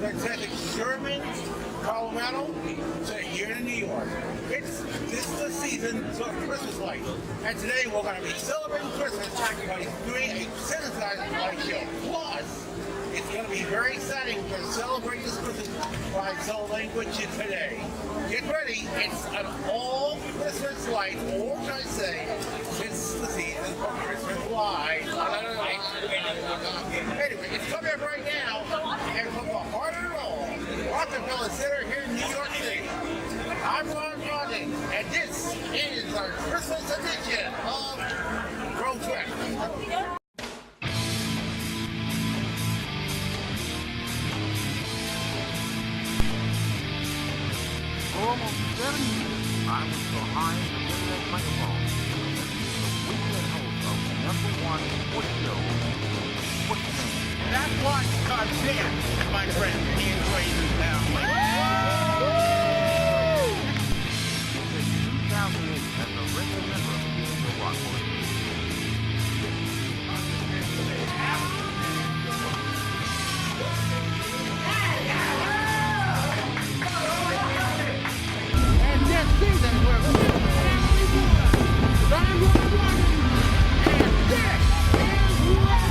fantastic Sherman, Colorado, to here in New York. This is the season for Christmas lights. And today we're going to be celebrating Christmas by doing a synthesized light show. Plus, it's going to be very exciting to celebrate this Christmas by Strerling today. Get ready, it's an all Christmas light, or should I say, it's the season for Christmas lights. Anyway, it's coming up right now, and from the heart of it all, Rockefeller Center here in New York City. I'm Ron Rodden, and this is our Christmas edition of Road Trip. For almost 7 years, I was behind the internet microphone. The weekend host of the #1 sports show, Sportsman. That's why it's called Dan, my friend. He enjoys it now. Since 2008, as a regular member of the Rockford. And this season, we're I'm Ron Rodden, and this is Rock.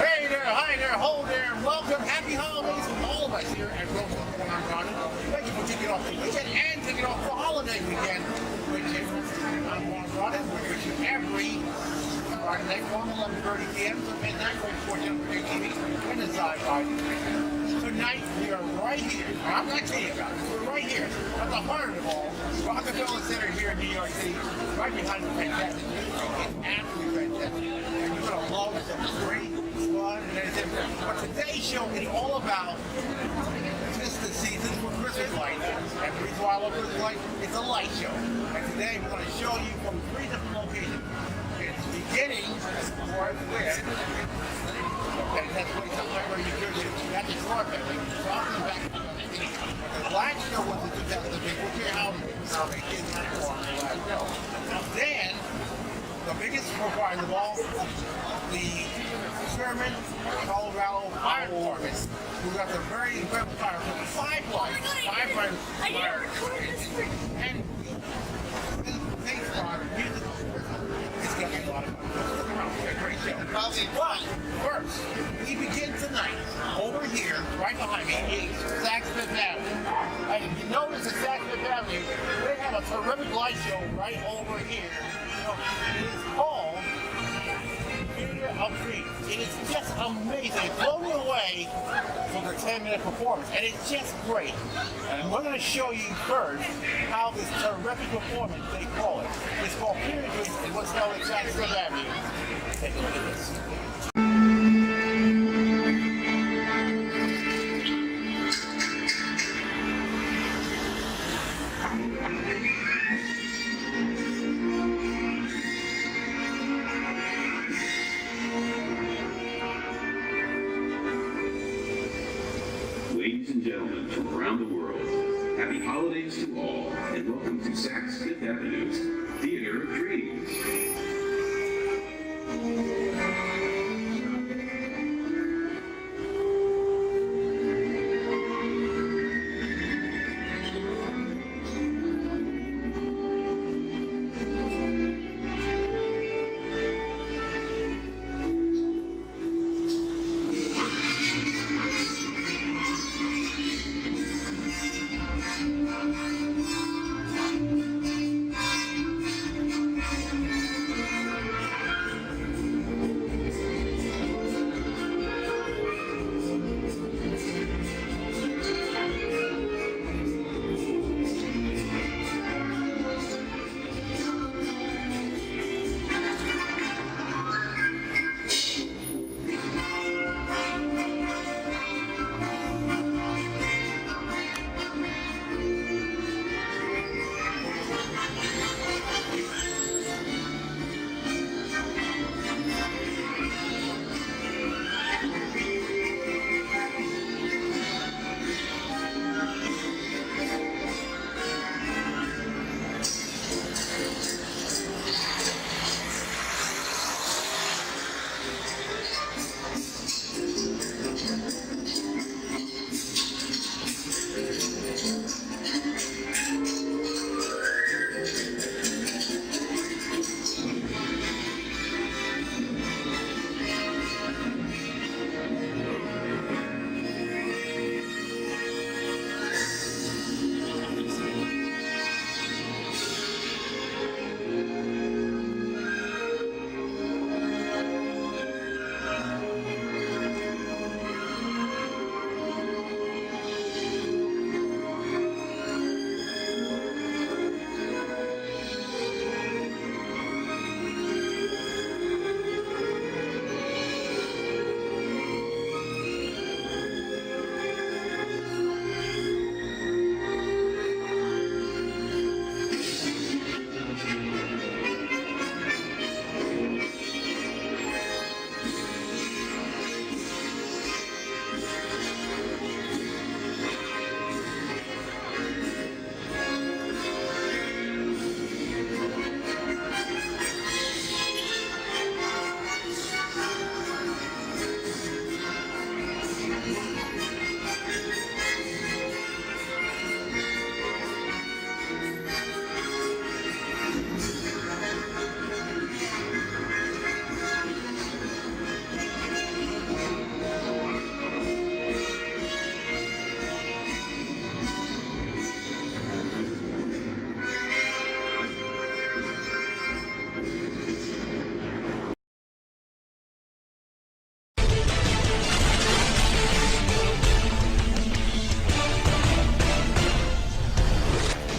Hey there, hi there, ho there, and welcome. Happy holidays from all of us here at Rockefeller Center Christmas Tree. Thank you for taking off the weekend and taking off the holiday weekend. Which is, I'm Ron Rodden. We wish you every Friday night from 11:30 p.m. to midnight, right before Cranbury TV and the sci-fi. Tonight we are right here. I'm not kidding about it. We're right here at the heart of it all, Rockefeller Center here in New York City, right behind the fantastic music. It's absolutely fantastic. And you're gonna love it. It's great, it's fun, and everything. But today's show is all about just the season for Christmas lights. And the reason why I love Christmas lights, it's a light show. And today we're going to show you from 3 different locations. It's beginning for where, and that's what somewhere where you hear at the floor family, talking back to the last show was in 2008, we'll hear how they did perform the last show. Then, the biggest performer of all, the Sherman, Colorado Fire Department, who got the very incredible fire from 5 lights, 5 fire, and they brought music. It's going to be a lot of fun. A great show. But first, we begin tonight over here, right behind me, is Saks Fifth Avenue. And if you notice at Saks Fifth Avenue, they have a terrific light show right over here. It is called Theater of Dreams. It is just amazing. It blew me away from the 10-minute performance, and it's just great. And we're going to show you first how this terrific performance, they call it. It's called Theater of Dreams, and what's held at Saks Fifth Avenue. Take a look at this. Ladies and gentlemen from around the world, happy holidays to all, and welcome to Saks Fifth Avenue's Theater of Dreams.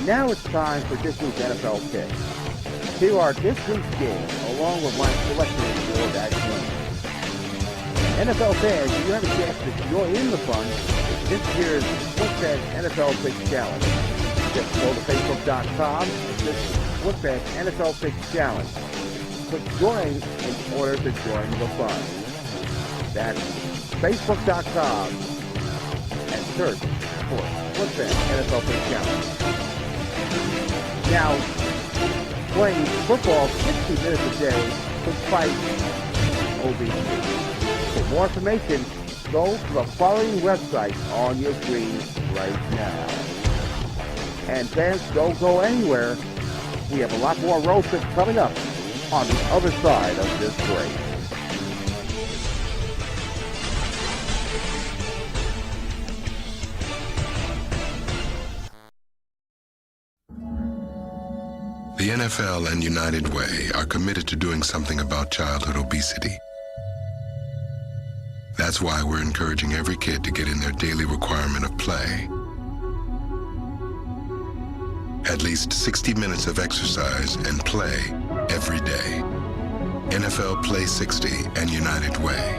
Now it's time for this week's NFL pick. Here are this week's games, along with my selection for that game. NFL fans, if you have a chance to join in the fun, this year's SportsFan NFL Pick Challenge. Just go to Facebook.com and just SportsFan NFL Pick Challenge. Click join in order to join the fun. That's Facebook.com and search for SportsFan NFL Pick Challenge. Now, playing football 60 minutes a day to fight obesity. For more information, go to the following website on your screen right now. And fans, don't go anywhere. We have a lot more road trips coming up on the other side of this break. The NFL and United Way are committed to doing something about childhood obesity. That's why we're encouraging every kid to get in their daily requirement of play. At least 60 minutes of exercise and play every day. NFL Play 60 and United Way.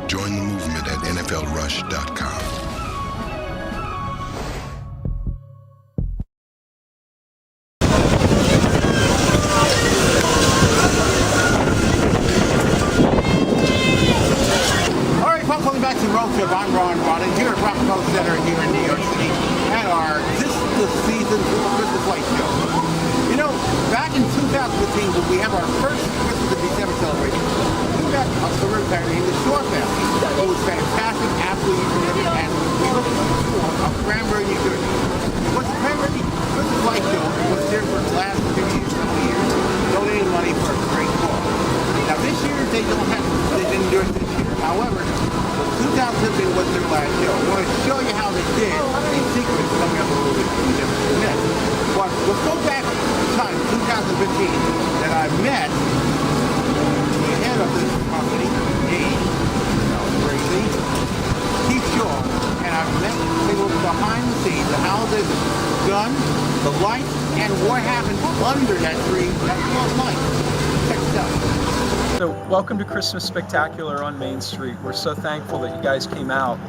Join the movement at NFLRush.com. I'm Ron here at Rockefeller Center here in New York City at our This the Season Christmas Lights Show. You know, back in 2015 when we have our first Christmas in December celebration, we met a celebrity family in the Shore family. It was fantastic, absolutely terrific, and we looked for the tour of Cranbury, New Jersey. What's the Cranbury Christmas Lights Show was there for the last 2 years, donating money for a great cause. Now this year they didn't do it this year. However, 2015 was their last show. I want to show you how they did in sequence coming up a little bit in just a minute. But let's go back to time, 2015, that I met the head of this company, crazy, Keith Shaw, and I met people behind the scenes of how this is done, the lights, and what happened under that tree that was light. Check this out. So welcome to Christmas Spectacular on Main Street. We're so thankful that you guys came out.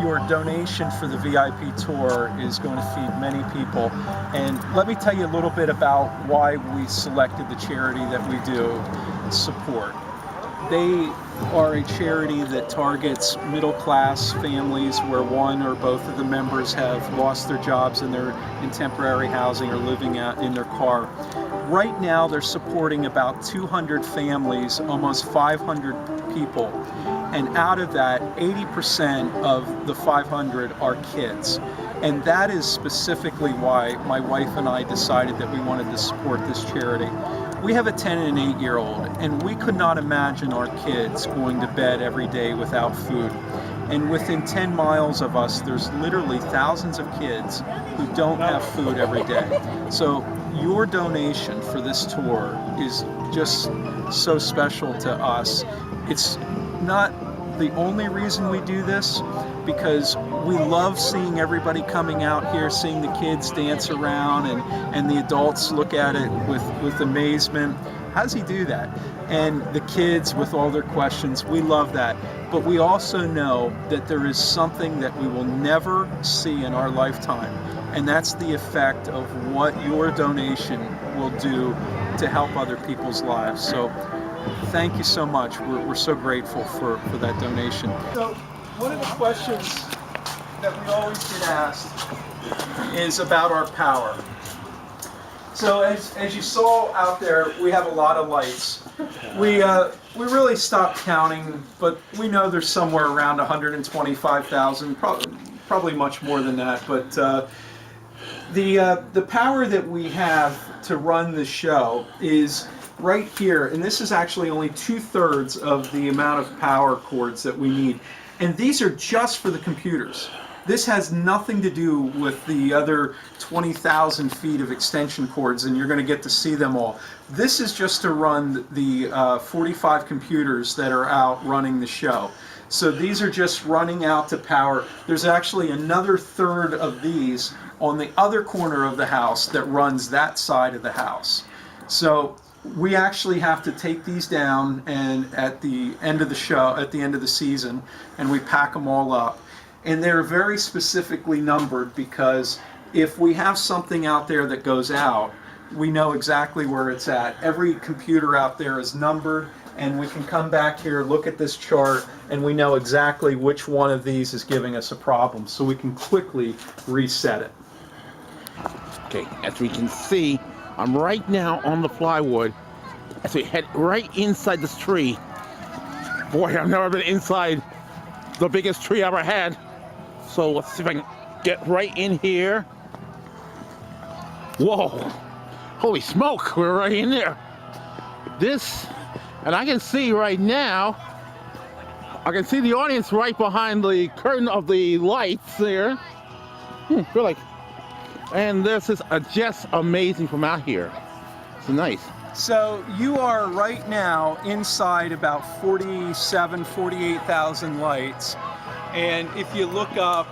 Your donation for the VIP tour is going to feed many people. And let me tell you a little bit about why we selected the charity that we do support. They are a charity that targets middle-class families where one or both of the members have lost their jobs and they're in temporary housing or living out in their car. Right now, they're supporting about 200 families, almost 500 people. And out of that, 80% of the 500 are kids. And that is specifically why my wife and I decided that we wanted to support this charity. We have a 10 and an 8-year-old, and we could not imagine our kids going to bed every day without food. And within 10 miles of us, there's literally thousands of kids who don't have food every day. So your donation for this tour is just so special to us. It's not the only reason we do this, because we love seeing everybody coming out here, seeing the kids dance around and the adults look at it with amazement. How does he do that? And the kids with all their questions, we love that. But we also know that there is something that we will never see in our lifetime, and that's the effect of what your donation will do to help other people's lives. So thank you so much. We're so grateful for that donation. So one of the questions that we always get asked is about our power. So as you saw out there, we have a lot of lights. We really stopped counting, but we know there's somewhere around 125,000, probably much more than that. But the power that we have to run the show is right here, and this is actually only 2/3 of the amount of power cords that we need. And these are just for the computers. This has nothing to do with the other 20,000 feet of extension cords, and you're going to get to see them all. This is just to run the 45 computers that are out running the show. So these are just running out to power. There's actually another third of these on the other corner of the house that runs that side of the house. So we actually have to take these down and at the end of the show, at the end of the season, and we pack them all up. And they're very specifically numbered because if we have something out there that goes out, we know exactly where it's at. Every computer out there is numbered, and we can come back here, look at this chart, and we know exactly which one of these is giving us a problem, so we can quickly reset it. Okay, as we can see, I'm right now on the plywood as we head right inside this tree. Boy, I've never been inside the biggest tree I ever had. So let's see if I can get right in here. Whoa, holy smoke, we're right in there. And I can see right now, I can see the audience right behind the curtain of the lights there. Feel like, and this is just amazing from out here. It's nice. So you are right now inside about 48,000 lights. And if you look up,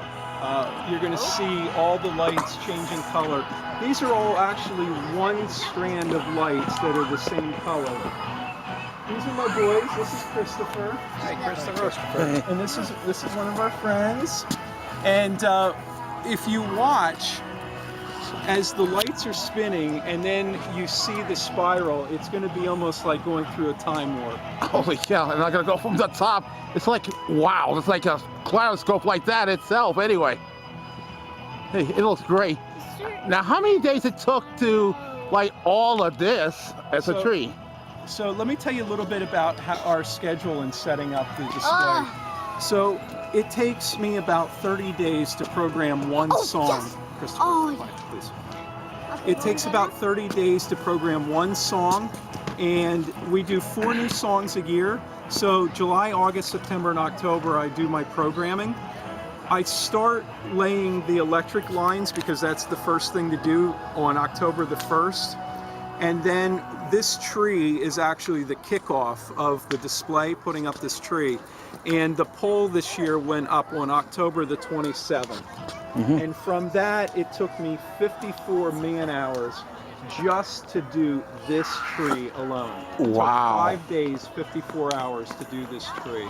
you're going to see all the lights changing color. These are all actually one strand of lights that are the same color. These are my boys. This is Christopher. Hey, Christopher. And this is one of our friends. And if you watch, as the lights are spinning and then you see the spiral, it's going to be almost like going through a time warp. Holy cow, and I'm going to go from the top. It's like, wow, it's like a kaleidoscope like that itself anyway. Hey, it looks great. Now, how many days it took to light all of this as a tree? So let me tell you a little bit about our schedule in setting up the display. So it takes me about 30 days to program one song. Yes. Christopher, please. It takes about 30 days to program one song, and we do 4 new songs a year. So July, August, September, and October, I do my programming. I start laying the electric lines because that's the first thing to do on October the 1st. And then this tree is actually the kickoff of the display, putting up this tree. And the pole this year went up on October the 27th. And from that, it took me 54 man-hours just to do this tree alone. It took 5 days, 54 hours to do this tree.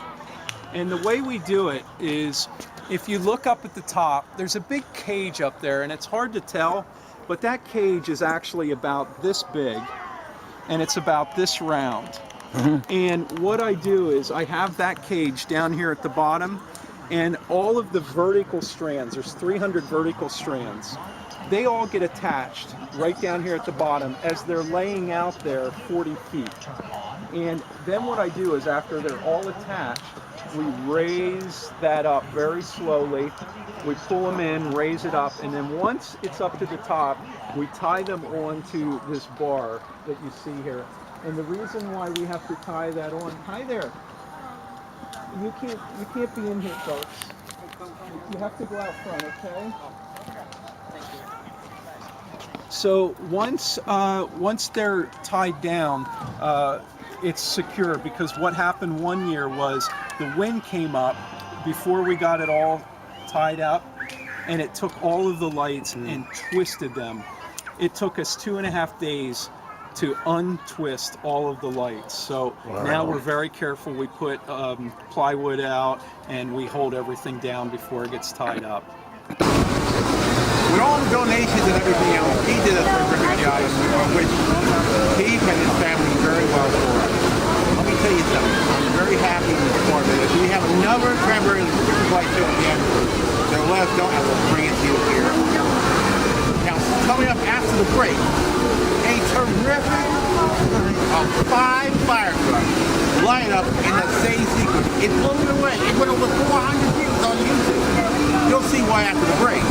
And the way we do it is, if you look up at the top, there's a big cage up there, and it's hard to tell, but that cage is actually about this big, and it's about this round. And what I do is I have that cage down here at the bottom, and all of the vertical strands, there's 300 vertical strands, they all get attached right down here at the bottom as they're laying out there 40 feet. And then what I do is, after they're all attached, we raise that up very slowly. We pull them in, raise it up, and then once it's up to the top, we tie them onto this bar that you see here. And the reason why we have to tie that on, hi there. You can't be in here, folks. You have to go out front, okay? So once they're tied down, it's secure, because what happened one year was the wind came up before we got it all tied up, and it took all of the lights and twisted them. It took us 2.5 days to untwist all of the lights. So now we're very careful. We put plywood out, and we hold everything down before it gets tied up. With all the donations and everything else, he did a terrific job, which he and his family very well for us. Let me tell you something. I'm very happy with the part of it. We have another Cranbury Lights Show again. So let us know, and we'll bring it to you here. Now, coming up after the break, a terrific 5 fire trucks light up in the same sequence. It blew me away. It went over 400 views on YouTube. You'll see why after the break.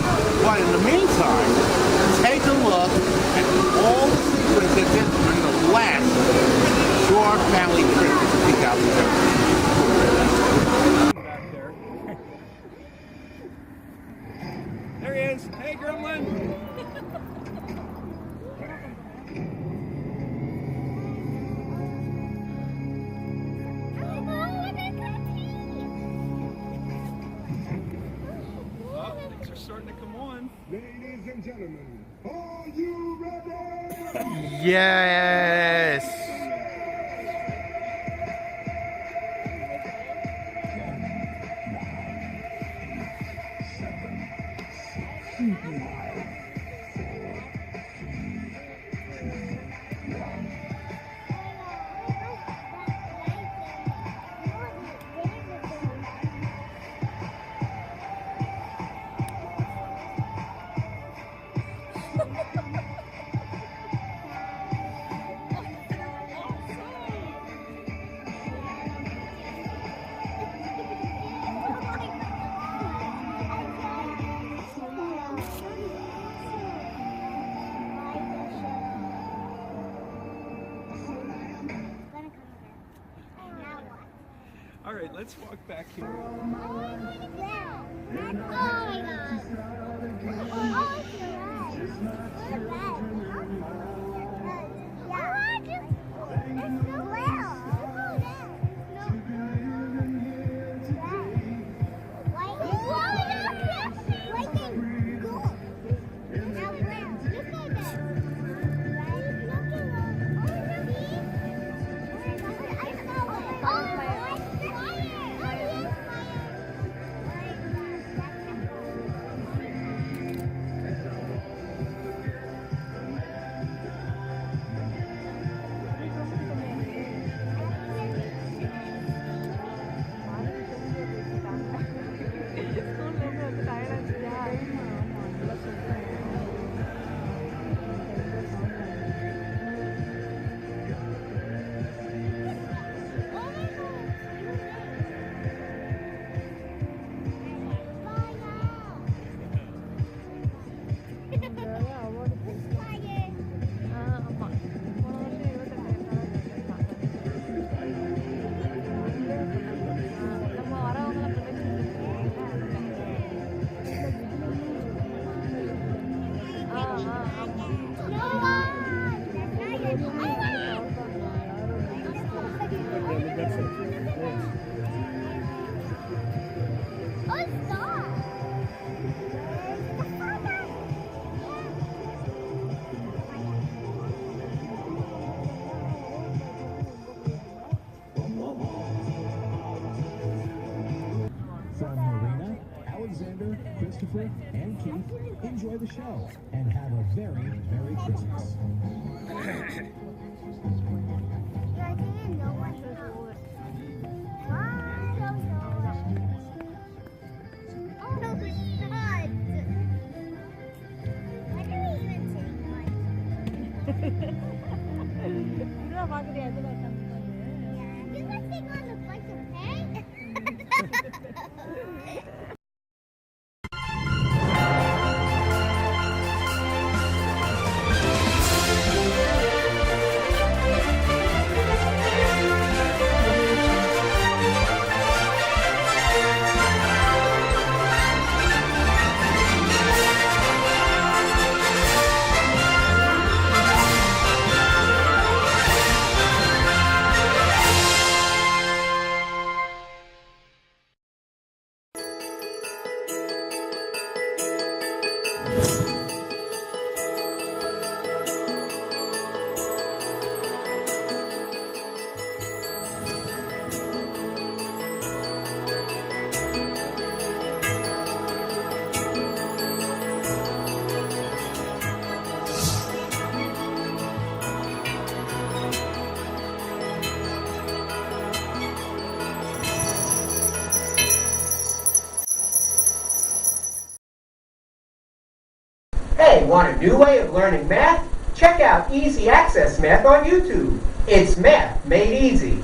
But in the meantime, take a look at all the sequences in the last Shore Family Christmas 2017. There he is. Hey, Gremlin. Ladies and gentlemen, are you ready? Yes. All right, let's walk back here. Oh my god. Oh, it's red. From Marina, Alexander, Christopher, and Keith, enjoy the show and have a very Merry Christmas. Hey, want a new way of learning math? Check out Easy Access Math on YouTube. It's math made easy.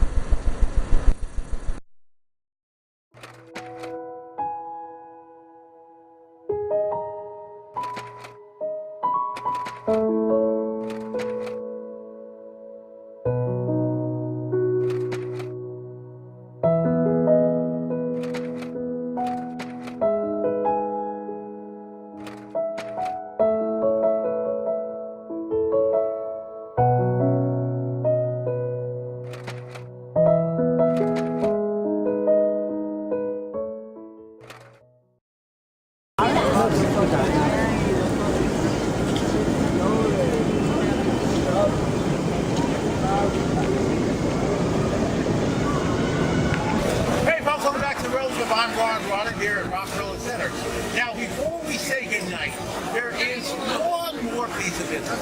there is one more piece of business.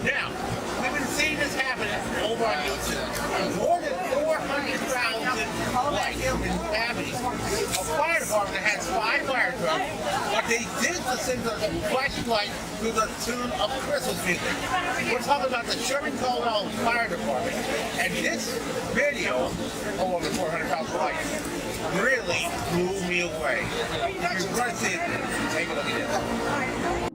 Now, we've been seeing this happen over on YouTube. More than 400,000 lights in cavities. A fire department that has 5 fire trucks, but they did the send a flashlight to the tune of Christmas music. We're talking about the Sherman Colorado Fire Department, and this video of over 400,000 lights really blew me away. You're going to see it. Take a look at this.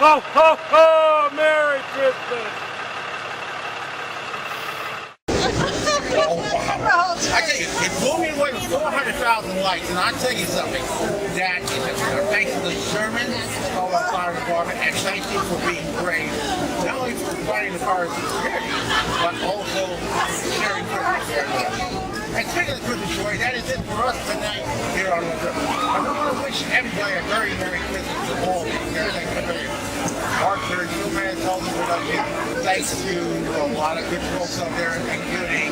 Ho, ho, ho! Merry Christmas! Oh, wow. I tell you, it blew me away with 400,000 lights, and I'll tell you something. That is thanks to the Sherman Colorado Fire Department, and thank you for being brave, not only for providing the fire security, but also sharing Christmas here. And speaking of Christmas joy, that is it for us tonight here on the trip. I want to wish everybody a very Merry Christmas to all. Hartford, Human Health Production, thanks to a lot of good folks out there, including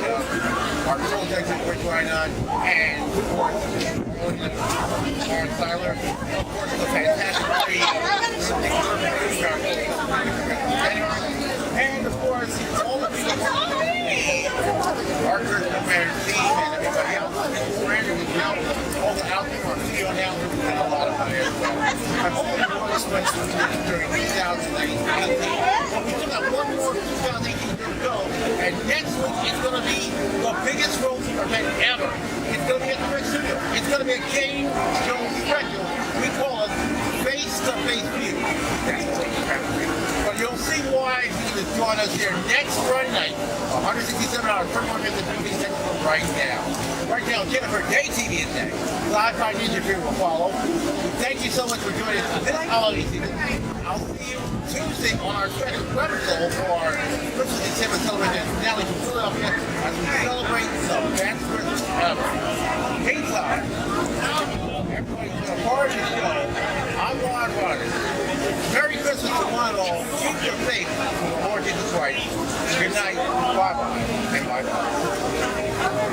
our project that we're going on, and of course, Lauren Seiler, of course, the fantastic and of course, all the people Hartford, Human team, and everybody else, and Brandon and Cal, all the out there on the field now, and a lot of fun as well. I hope you enjoyed this question during 2018. But we still got one more 2018 to go, and next week is going to be the biggest road event ever. It's going to be at the Red Studio. It's going to be a game show special. We call it Face-to-Face View. That's what it's going to be. But you'll see why if you can join us here next Friday night, 167 hours per month at the movie center right now. Right now, Jennifer, Day TV is next. Live by Ninja Fear will follow. Thank you so much for joining us this holiday season. I'll see you Tuesday on our special weather show for Christmas December television finale from Philadelphia as we celebrate the best Christmas ever. Meantime, everybody's going to party show. I'm Ron Rogers. Merry Christmas to one and all. Keep your faith in the Lord Jesus Christ. Good night. Bye-bye. And bye-bye.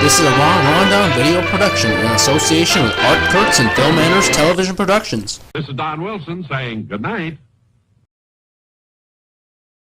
This is a Ron Rondown video production in association with Art Kurtz and Phil Manners Television Productions. This is Don Wilson saying good night.